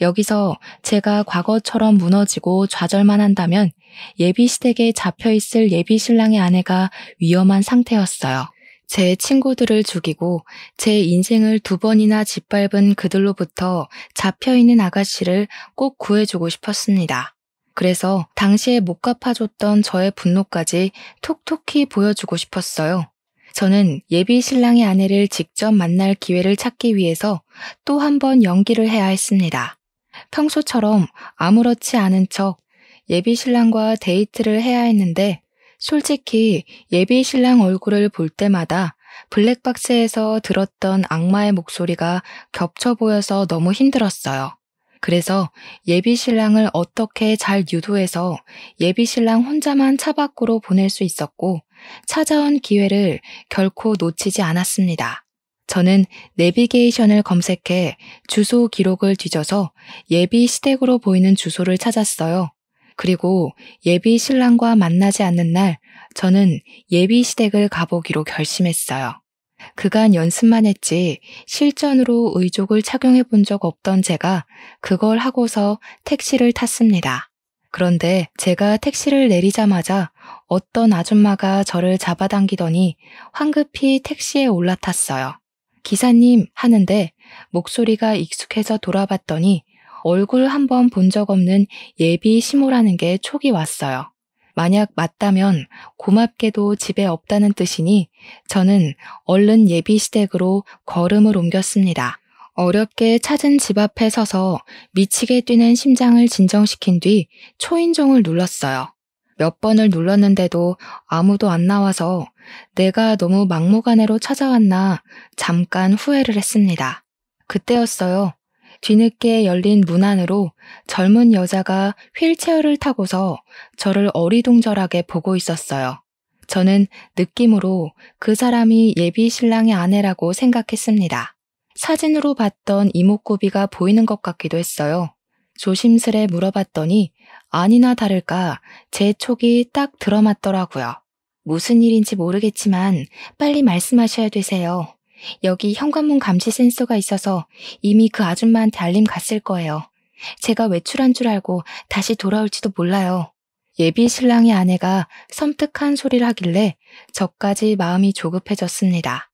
여기서 제가 과거처럼 무너지고 좌절만 한다면 예비 시댁에 잡혀있을 예비 신랑의 아내가 위험한 상태였어요. 제 친구들을 죽이고 제 인생을 2번이나 짓밟은 그들로부터 잡혀있는 아가씨를 꼭 구해주고 싶었습니다. 그래서 당시에 못 갚아줬던 저의 분노까지 톡톡히 보여주고 싶었어요. 저는 예비 신랑의 아내를 직접 만날 기회를 찾기 위해서 또 한 번 연기를 해야 했습니다. 평소처럼 아무렇지 않은 척 예비 신랑과 데이트를 해야 했는데 솔직히 예비 신랑 얼굴을 볼 때마다 블랙박스에서 들었던 악마의 목소리가 겹쳐 보여서 너무 힘들었어요. 그래서 예비 신랑을 어떻게 잘 유도해서 예비 신랑 혼자만 차 밖으로 보낼 수 있었고 찾아온 기회를 결코 놓치지 않았습니다. 저는 내비게이션을 검색해 주소 기록을 뒤져서 예비 시댁으로 보이는 주소를 찾았어요. 그리고 예비 신랑과 만나지 않는 날 저는 예비 시댁을 가보기로 결심했어요. 그간 연습만 했지 실전으로 의족을 착용해 본 적 없던 제가 그걸 하고서 택시를 탔습니다. 그런데 제가 택시를 내리자마자 어떤 아줌마가 저를 잡아당기더니 황급히 택시에 올라탔어요. 기사님 하는데 목소리가 익숙해서 돌아봤더니 얼굴 한번 본 적 없는 예비 시모라는 게 촉이 왔어요. 만약 맞다면 고맙게도 집에 없다는 뜻이니 저는 얼른 예비 시댁으로 걸음을 옮겼습니다. 어렵게 찾은 집 앞에 서서 미치게 뛰는 심장을 진정시킨 뒤 초인종을 눌렀어요. 몇 번을 눌렀는데도 아무도 안 나와서 내가 너무 막무가내로 찾아왔나 잠깐 후회를 했습니다. 그때였어요. 뒤늦게 열린 문 안으로 젊은 여자가 휠체어를 타고서 저를 어리둥절하게 보고 있었어요. 저는 느낌으로 그 사람이 예비 신랑의 아내라고 생각했습니다. 사진으로 봤던 이목구비가 보이는 것 같기도 했어요. 조심스레 물어봤더니 아니나 다를까 제 촉이 딱 들어맞더라고요. 무슨 일인지 모르겠지만 빨리 말씀하셔야 되세요. 여기 현관문 감시 센서가 있어서 이미 그 아줌마한테 알림 갔을 거예요. 제가 외출한 줄 알고 다시 돌아올지도 몰라요. 예비 신랑의 아내가 섬뜩한 소리를 하길래 저까지 마음이 조급해졌습니다.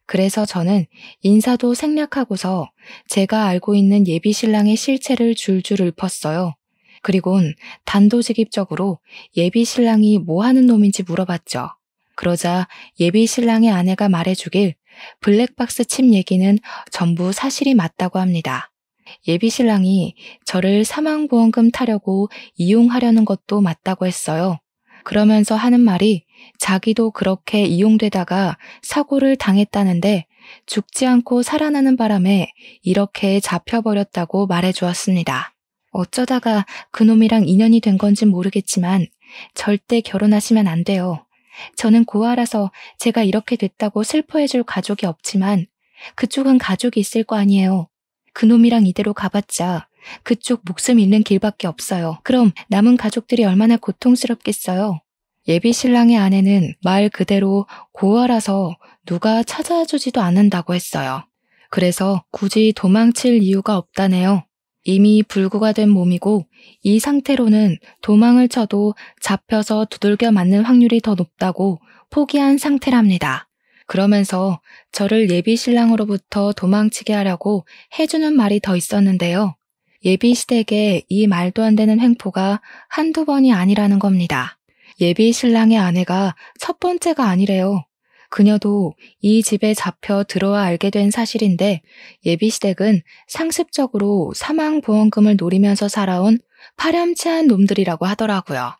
그래서 저는 인사도 생략하고서 제가 알고 있는 예비 신랑의 실체를 줄줄 읊었어요. 그리곤 단도직입적으로 예비 신랑이 뭐 하는 놈인지 물어봤죠. 그러자 예비 신랑의 아내가 말해주길 블랙박스 칩 얘기는 전부 사실이 맞다고 합니다. 예비 신랑이 저를 사망보험금 타려고 이용하려는 것도 맞다고 했어요. 그러면서 하는 말이 자기도 그렇게 이용되다가 사고를 당했다는데 죽지 않고 살아나는 바람에 이렇게 잡혀버렸다고 말해주었습니다. 어쩌다가 그놈이랑 인연이 된 건진 모르겠지만 절대 결혼하시면 안 돼요. 저는 고아라서 제가 이렇게 됐다고 슬퍼해줄 가족이 없지만 그쪽은 가족이 있을 거 아니에요. 그놈이랑 이대로 가봤자 그쪽 목숨 잃는 길밖에 없어요. 그럼 남은 가족들이 얼마나 고통스럽겠어요. 예비 신랑의 아내는 말 그대로 고아라서 누가 찾아주지도 않는다고 했어요. 그래서 굳이 도망칠 이유가 없다네요. 이미 불구가 된 몸이고 이 상태로는 도망을 쳐도 잡혀서 두들겨 맞는 확률이 더 높다고 포기한 상태랍니다. 그러면서 저를 예비 신랑으로부터 도망치게 하려고 해주는 말이 더 있었는데요. 예비 시댁에 이 말도 안 되는 횡포가 한두 번이 아니라는 겁니다. 예비 신랑의 아내가 첫 번째가 아니래요. 그녀도 이 집에 잡혀 들어와 알게 된 사실인데 예비 시댁은 상습적으로 사망보험금을 노리면서 살아온 파렴치한 놈들이라고 하더라고요.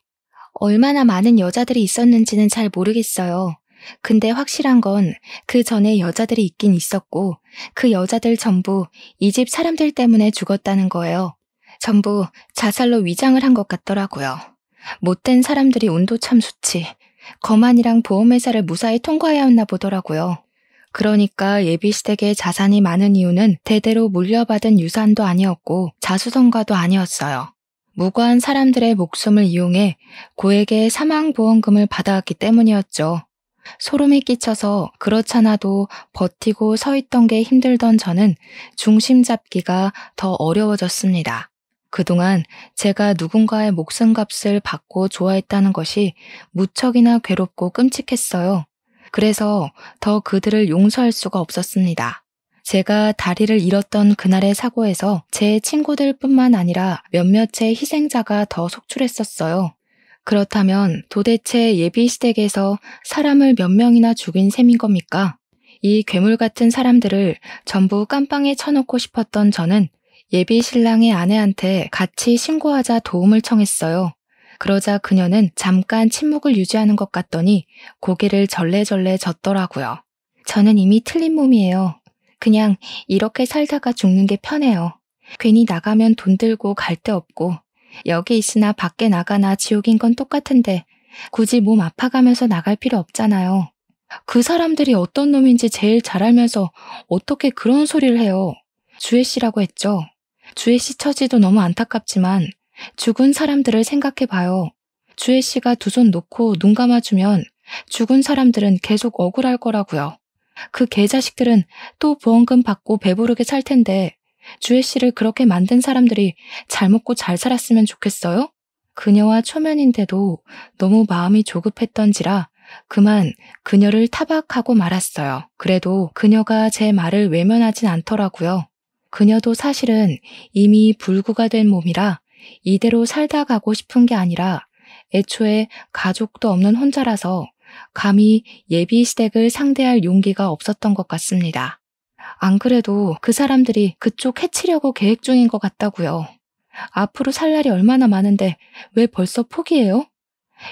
얼마나 많은 여자들이 있었는지는 잘 모르겠어요. 근데 확실한 건 그 전에 여자들이 있긴 있었고 그 여자들 전부 이 집 사람들 때문에 죽었다는 거예요. 전부 자살로 위장을 한 것 같더라고요. 못된 사람들이 운도 참 좋지. 거만이랑 보험회사를 무사히 통과해야 했나 보더라고요. 그러니까 예비시댁의 자산이 많은 이유는 대대로 물려받은 유산도 아니었고 자수성가도 아니었어요. 무고한 사람들의 목숨을 이용해 고액의 사망보험금을 받아왔기 때문이었죠. 소름이 끼쳐서 그렇잖아도 버티고 서 있던 게 힘들던 저는 중심 잡기가 더 어려워졌습니다. 그동안 제가 누군가의 목숨값을 받고 좋아했다는 것이 무척이나 괴롭고 끔찍했어요. 그래서 더 그들을 용서할 수가 없었습니다. 제가 다리를 잃었던 그날의 사고에서 제 친구들뿐만 아니라 몇몇의 희생자가 더 속출했었어요. 그렇다면 도대체 예비시댁에서 사람을 몇 명이나 죽인 셈인 겁니까? 이 괴물 같은 사람들을 전부 깜빵에 쳐놓고 싶었던 저는 예비 신랑의 아내한테 같이 신고하자 도움을 청했어요. 그러자 그녀는 잠깐 침묵을 유지하는 것 같더니 고개를 절레절레 젓더라고요. 저는 이미 틀린 몸이에요. 그냥 이렇게 살다가 죽는 게 편해요. 괜히 나가면 돈 들고 갈 데 없고 여기 있으나 밖에 나가나 지옥인 건 똑같은데 굳이 몸 아파가면서 나갈 필요 없잖아요. 그 사람들이 어떤 놈인지 제일 잘 알면서 어떻게 그런 소리를 해요. 주혜 씨라고 했죠. 주혜 씨 처지도 너무 안타깝지만 죽은 사람들을 생각해봐요. 주혜 씨가 두 손 놓고 눈 감아주면 죽은 사람들은 계속 억울할 거라고요. 그 개자식들은 또 보험금 받고 배부르게 살 텐데 주혜 씨를 그렇게 만든 사람들이 잘 먹고 잘 살았으면 좋겠어요? 그녀와 초면인데도 너무 마음이 조급했던지라 그만 그녀를 타박하고 말았어요. 그래도 그녀가 제 말을 외면하진 않더라고요. 그녀도 사실은 이미 불구가 된 몸이라 이대로 살다 가고 싶은 게 아니라 애초에 가족도 없는 혼자라서 감히 예비시댁을 상대할 용기가 없었던 것 같습니다. 안 그래도 그 사람들이 그쪽 해치려고 계획 중인 것 같다고요. 앞으로 살 날이 얼마나 많은데 왜 벌써 포기해요?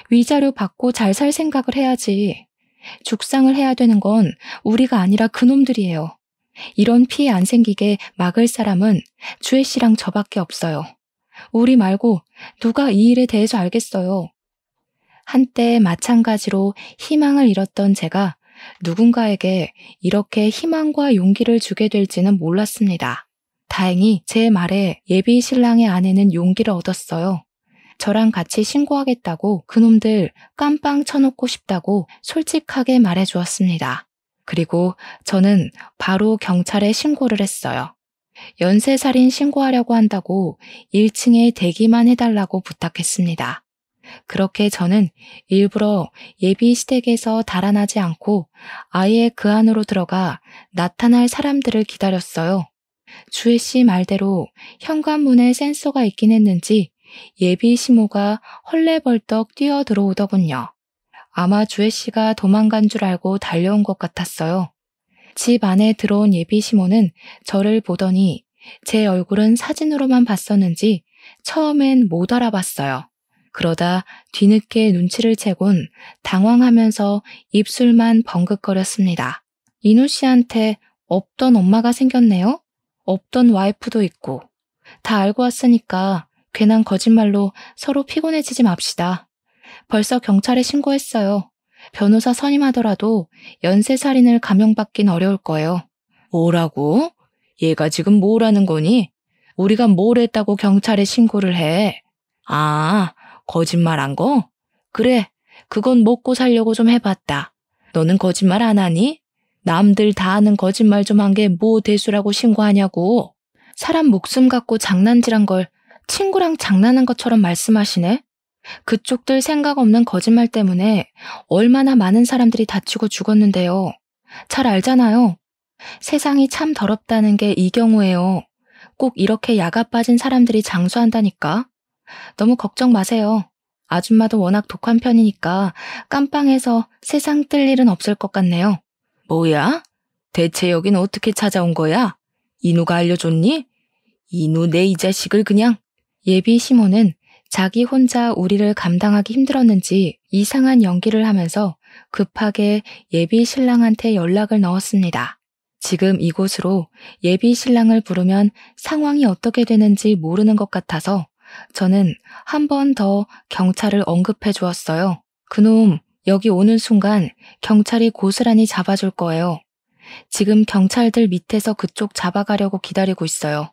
위자료 받고 잘 살 생각을 해야지. 죽상을 해야 되는 건 우리가 아니라 그놈들이에요. 이런 피해 안 생기게 막을 사람은 주혜 씨랑 저밖에 없어요. 우리 말고 누가 이 일에 대해서 알겠어요. 한때 마찬가지로 희망을 잃었던 제가 누군가에게 이렇게 희망과 용기를 주게 될지는 몰랐습니다. 다행히 제 말에 예비 신랑의 아내는 용기를 얻었어요. 저랑 같이 신고하겠다고 그놈들 깜빵 쳐놓고 싶다고 솔직하게 말해주었습니다. 그리고 저는 바로 경찰에 신고를 했어요. 연쇄살인 신고하려고 한다고 1층에 대기만 해달라고 부탁했습니다. 그렇게 저는 일부러 예비 시댁에서 달아나지 않고 아예 그 안으로 들어가 나타날 사람들을 기다렸어요. 주혜 씨 말대로 현관문에 센서가 있긴 했는지 예비 시모가 헐레벌떡 뛰어 들어오더군요. 아마 주혜 씨가 도망간 줄 알고 달려온 것 같았어요. 집 안에 들어온 예비 시모는 저를 보더니 제 얼굴은 사진으로만 봤었는지 처음엔 못 알아봤어요. 그러다 뒤늦게 눈치를 채곤 당황하면서 입술만 벙긋거렸습니다. 인우 씨한테 없던 엄마가 생겼네요? 없던 와이프도 있고. 다 알고 왔으니까 괜한 거짓말로 서로 피곤해지지 맙시다. 벌써 경찰에 신고했어요. 변호사 선임하더라도 연쇄살인을 감형받긴 어려울 거예요. 뭐라고? 얘가 지금 뭐라는 거니? 우리가 뭘 했다고 경찰에 신고를 해? 아, 거짓말한 거? 그래, 그건 먹고 살려고 좀 해봤다. 너는 거짓말 안 하니? 남들 다 아는 거짓말 좀 한 게 뭐 대수라고 신고하냐고. 사람 목숨 갖고 장난질한 걸 친구랑 장난한 것처럼 말씀하시네? 그쪽들 생각 없는 거짓말 때문에 얼마나 많은 사람들이 다치고 죽었는데요. 잘 알잖아요. 세상이 참 더럽다는 게 이 경우예요. 꼭 이렇게 야가 빠진 사람들이 장수한다니까. 너무 걱정 마세요. 아줌마도 워낙 독한 편이니까 깜빵에서 세상 뜰 일은 없을 것 같네요. 뭐야? 대체 여긴 어떻게 찾아온 거야? 인우가 알려줬니? 인우 내 이 자식을 그냥. 예비 시모는 자기 혼자 우리를 감당하기 힘들었는지 이상한 연기를 하면서 급하게 예비 신랑한테 연락을 넣었습니다. 지금 이곳으로 예비 신랑을 부르면 상황이 어떻게 되는지 모르는 것 같아서 저는 한 번 더 경찰을 언급해 주었어요. 그놈 여기 오는 순간 경찰이 고스란히 잡아줄 거예요. 지금 경찰들 밑에서 그쪽 잡아가려고 기다리고 있어요.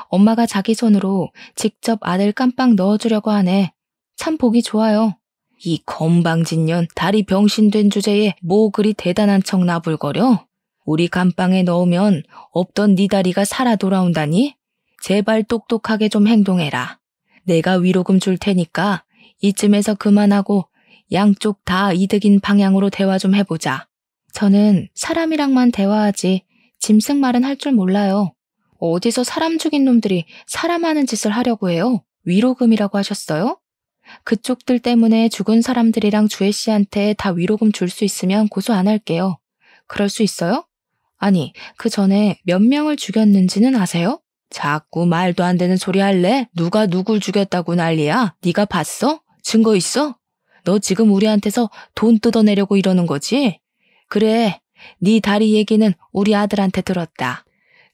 엄마가 자기 손으로 직접 아들 깜빵 넣어주려고 하네. 참 보기 좋아요. 이 건방진년 다리 병신된 주제에 뭐 그리 대단한 척 나불거려? 우리 감방에 넣으면 없던 네 다리가 살아 돌아온다니? 제발 똑똑하게 좀 행동해라. 내가 위로금 줄 테니까 이쯤에서 그만하고 양쪽 다 이득인 방향으로 대화 좀 해보자. 저는 사람이랑만 대화하지 짐승 말은 할 줄 몰라요. 어디서 사람 죽인 놈들이 사람 하는 짓을 하려고 해요? 위로금이라고 하셨어요? 그쪽들 때문에 죽은 사람들이랑 주혜 씨한테 다 위로금 줄 수 있으면 고소 안 할게요. 그럴 수 있어요? 아니, 그 전에 몇 명을 죽였는지는 아세요? 자꾸 말도 안 되는 소리 할래? 누가 누굴 죽였다고 난리야? 네가 봤어? 증거 있어? 너 지금 우리한테서 돈 뜯어내려고 이러는 거지? 그래, 네 다리 얘기는 우리 아들한테 들었다.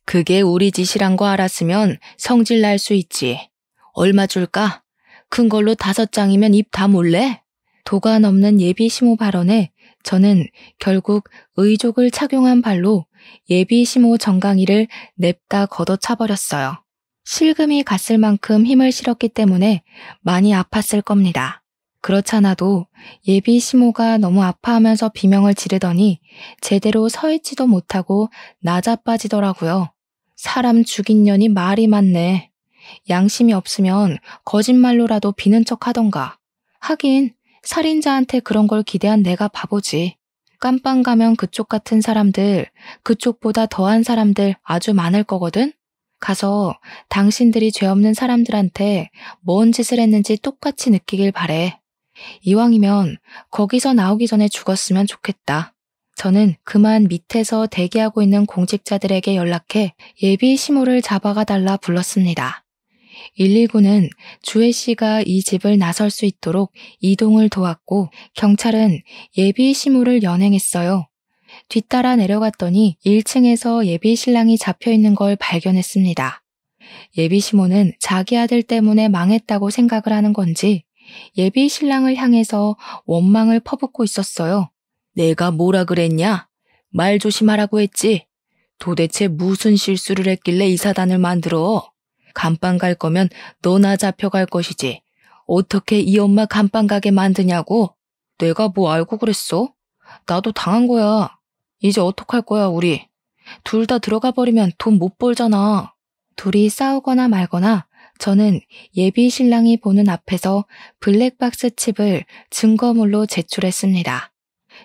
그게 우리 짓이란 거 알았으면 성질 날 수 있지. 얼마 줄까? 큰 걸로 5장이면 입 다물래? 도가 넘는 예비 시모 발언에 저는 결국 의족을 착용한 발로 예비 시모 정강이를 냅다 걷어차버렸어요. 실금이 갔을 만큼 힘을 실었기 때문에 많이 아팠을 겁니다. 그렇잖아도 예비 시모가 너무 아파하면서 비명을 지르더니 제대로 서 있지도 못하고 나자빠지더라고요. 사람 죽인 년이 말이 많네. 양심이 없으면 거짓말로라도 비는 척 하던가. 하긴 살인자한테 그런 걸 기대한 내가 바보지. 깜빵 가면 그쪽 같은 사람들, 그쪽보다 더한 사람들 아주 많을 거거든? 가서 당신들이 죄 없는 사람들한테 뭔 짓을 했는지 똑같이 느끼길 바래. 이왕이면 거기서 나오기 전에 죽었으면 좋겠다. 저는 그만 밑에서 대기하고 있는 공직자들에게 연락해 예비 시모를 잡아가 달라 불렀습니다. 119는 주혜 씨가 이 집을 나설 수 있도록 이동을 도왔고 경찰은 예비 시모를 연행했어요. 뒤따라 내려갔더니 1층에서 예비 신랑이 잡혀 있는 걸 발견했습니다. 예비 시모는 자기 아들 때문에 망했다고 생각을 하는 건지 예비 신랑을 향해서 원망을 퍼붓고 있었어요. 내가 뭐라 그랬냐? 말 조심하라고 했지. 도대체 무슨 실수를 했길래 이 사단을 만들어? 감방 갈 거면 너나 잡혀갈 것이지. 어떻게 이 엄마 감방 가게 만드냐고? 내가 뭐 알고 그랬어? 나도 당한 거야. 이제 어떡할 거야 우리? 둘 다 들어가 버리면 돈 못 벌잖아. 둘이 싸우거나 말거나 저는 예비 신랑이 보는 앞에서 블랙박스 칩을 증거물로 제출했습니다.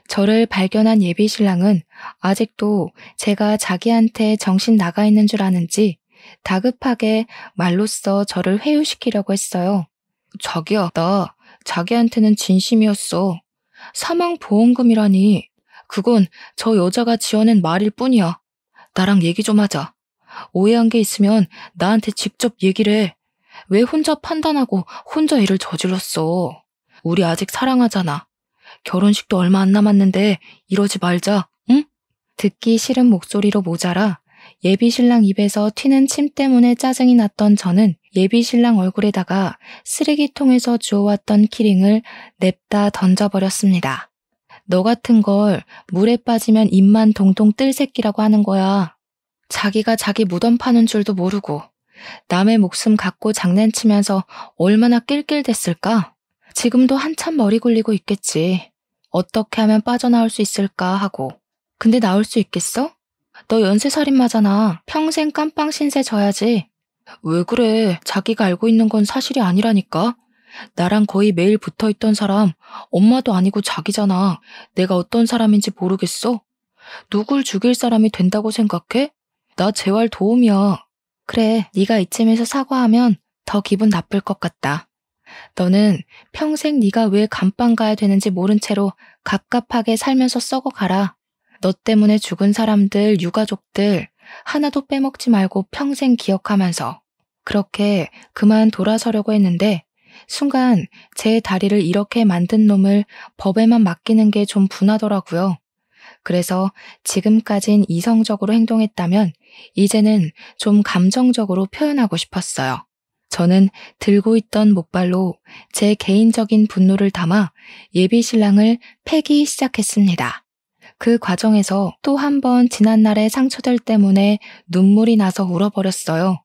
저를 발견한 예비 신랑은 아직도 제가 자기한테 정신 나가 있는 줄 아는지 다급하게 말로써 저를 회유시키려고 했어요. 자기야, 나 자기한테는 진심이었어. 사망보험금이라니. 그건 저 여자가 지어낸 말일 뿐이야. 나랑 얘기 좀 하자. 오해한 게 있으면 나한테 직접 얘기를 해. 왜 혼자 판단하고 혼자 일을 저질렀어? 우리 아직 사랑하잖아. 결혼식도 얼마 안 남았는데 이러지 말자, 응? 듣기 싫은 목소리로 모자라 예비 신랑 입에서 튀는 침 때문에 짜증이 났던 저는 예비 신랑 얼굴에다가 쓰레기통에서 주워왔던 키링을 냅다 던져버렸습니다. 너 같은 걸 물에 빠지면 입만 동동 뜰 새끼라고 하는 거야. 자기가 자기 무덤 파는 줄도 모르고 남의 목숨 갖고 장난치면서 얼마나 낄낄댔을까? 지금도 한참 머리 굴리고 있겠지. 어떻게 하면 빠져나올 수 있을까 하고. 근데 나올 수 있겠어? 너 연쇄살인마잖아. 평생 깜빵 신세 져야지. 왜 그래? 자기가 알고 있는 건 사실이 아니라니까. 나랑 거의 매일 붙어있던 사람, 엄마도 아니고 자기잖아. 내가 어떤 사람인지 모르겠어? 누굴 죽일 사람이 된다고 생각해? 나 재활 도움이야. 그래, 네가 이쯤에서 사과하면 더 기분 나쁠 것 같다. 너는 평생 네가 왜 감방 가야 되는지 모른 채로 갑갑하게 살면서 썩어가라. 너 때문에 죽은 사람들, 유가족들 하나도 빼먹지 말고 평생 기억하면서. 그렇게 그만 돌아서려고 했는데 순간 제 다리를 이렇게 만든 놈을 법에만 맡기는 게 좀 분하더라고요. 그래서 지금까진 이성적으로 행동했다면 이제는 좀 감정적으로 표현하고 싶었어요. 저는 들고 있던 목발로 제 개인적인 분노를 담아 예비 신랑을 패기 시작했습니다. 그 과정에서 또 한 번 지난날의 상처들 때문에 눈물이 나서 울어버렸어요.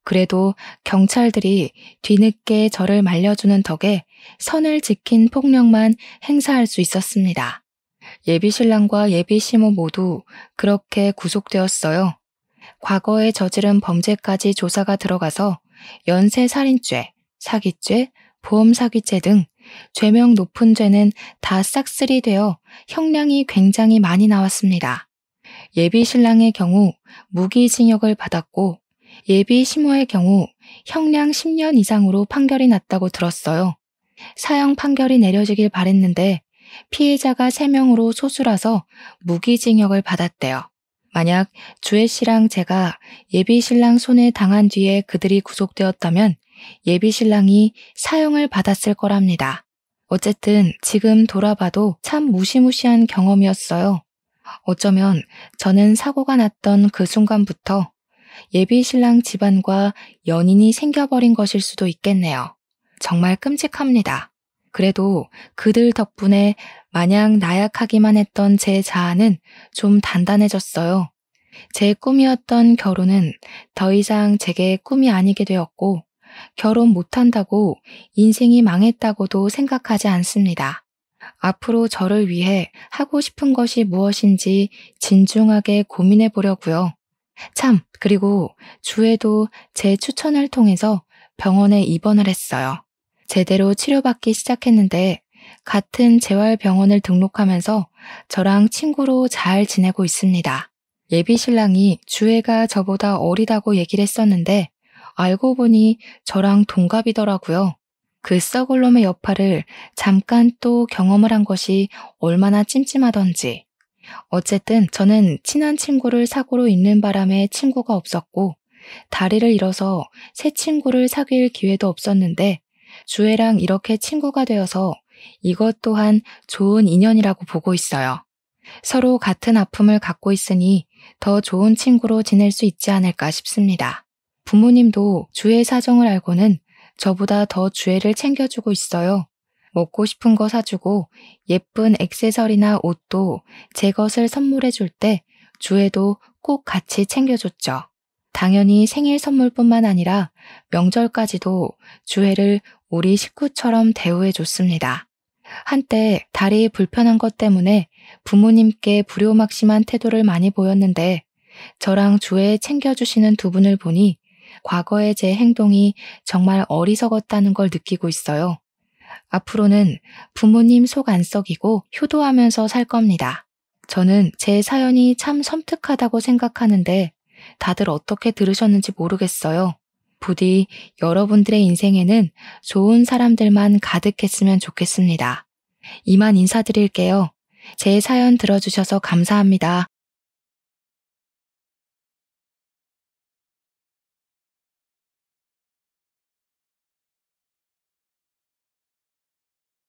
그래도 경찰들이 뒤늦게 저를 말려주는 덕에 선을 지킨 폭력만 행사할 수 있었습니다. 예비 신랑과 예비 시모 모두 그렇게 구속되었어요. 과거에 저지른 범죄까지 조사가 들어가서 연쇄살인죄, 사기죄, 보험사기죄 등 죄명 높은 죄는 다 싹쓸이 되어 형량이 굉장히 많이 나왔습니다. 예비 신랑의 경우 무기징역을 받았고 예비 시모의 경우 형량 10년 이상으로 판결이 났다고 들었어요. 사형 판결이 내려지길 바랬는데 피해자가 3명으로 소수라서 무기징역을 받았대요. 만약 주혜 씨랑 제가 예비 신랑 손에 당한 뒤에 그들이 구속되었다면 예비 신랑이 사형을 받았을 거랍니다. 어쨌든 지금 돌아봐도 참 무시무시한 경험이었어요. 어쩌면 저는 사고가 났던 그 순간부터 예비 신랑 집안과 연인이 생겨버린 것일 수도 있겠네요. 정말 끔찍합니다. 그래도 그들 덕분에 마냥 나약하기만 했던 제 자아는 좀 단단해졌어요. 제 꿈이었던 결혼은 더 이상 제게 꿈이 아니게 되었고 결혼 못한다고 인생이 망했다고도 생각하지 않습니다. 앞으로 저를 위해 하고 싶은 것이 무엇인지 진중하게 고민해 보려고요. 참, 그리고 주에도 제 추천을 통해서 병원에 입원을 했어요. 제대로 치료받기 시작했는데 같은 재활병원을 등록하면서 저랑 친구로 잘 지내고 있습니다. 예비 신랑이 주애가 저보다 어리다고 얘기를 했었는데 알고 보니 저랑 동갑이더라고요. 그 썩을 놈의 여파를 잠깐 또 경험을 한 것이 얼마나 찜찜하던지. 어쨌든 저는 친한 친구를 사고로 잃는 바람에 친구가 없었고 다리를 잃어서 새 친구를 사귈 기회도 없었는데 주애랑 이렇게 친구가 되어서 이것 또한 좋은 인연이라고 보고 있어요. 서로 같은 아픔을 갖고 있으니 더 좋은 친구로 지낼 수 있지 않을까 싶습니다. 부모님도 주애 사정을 알고는 저보다 더 주애를 챙겨주고 있어요. 먹고 싶은 거 사주고 예쁜 액세서리나 옷도 제 것을 선물해 줄 때 주애도 꼭 같이 챙겨줬죠. 당연히 생일 선물뿐만 아니라 명절까지도 주애를 우리 식구처럼 대우해 줬습니다. 한때 다리 불편한 것 때문에 부모님께 불효막심한 태도를 많이 보였는데 저랑 주애 챙겨주시는 두 분을 보니 과거의 제 행동이 정말 어리석었다는 걸 느끼고 있어요. 앞으로는 부모님 속 안 썩이고 효도하면서 살 겁니다. 저는 제 사연이 참 섬뜩하다고 생각하는데 다들 어떻게 들으셨는지 모르겠어요. 부디 여러분들의 인생에는 좋은 사람들만 가득했으면 좋겠습니다. 이만 인사드릴게요. 제 사연 들어주셔서 감사합니다.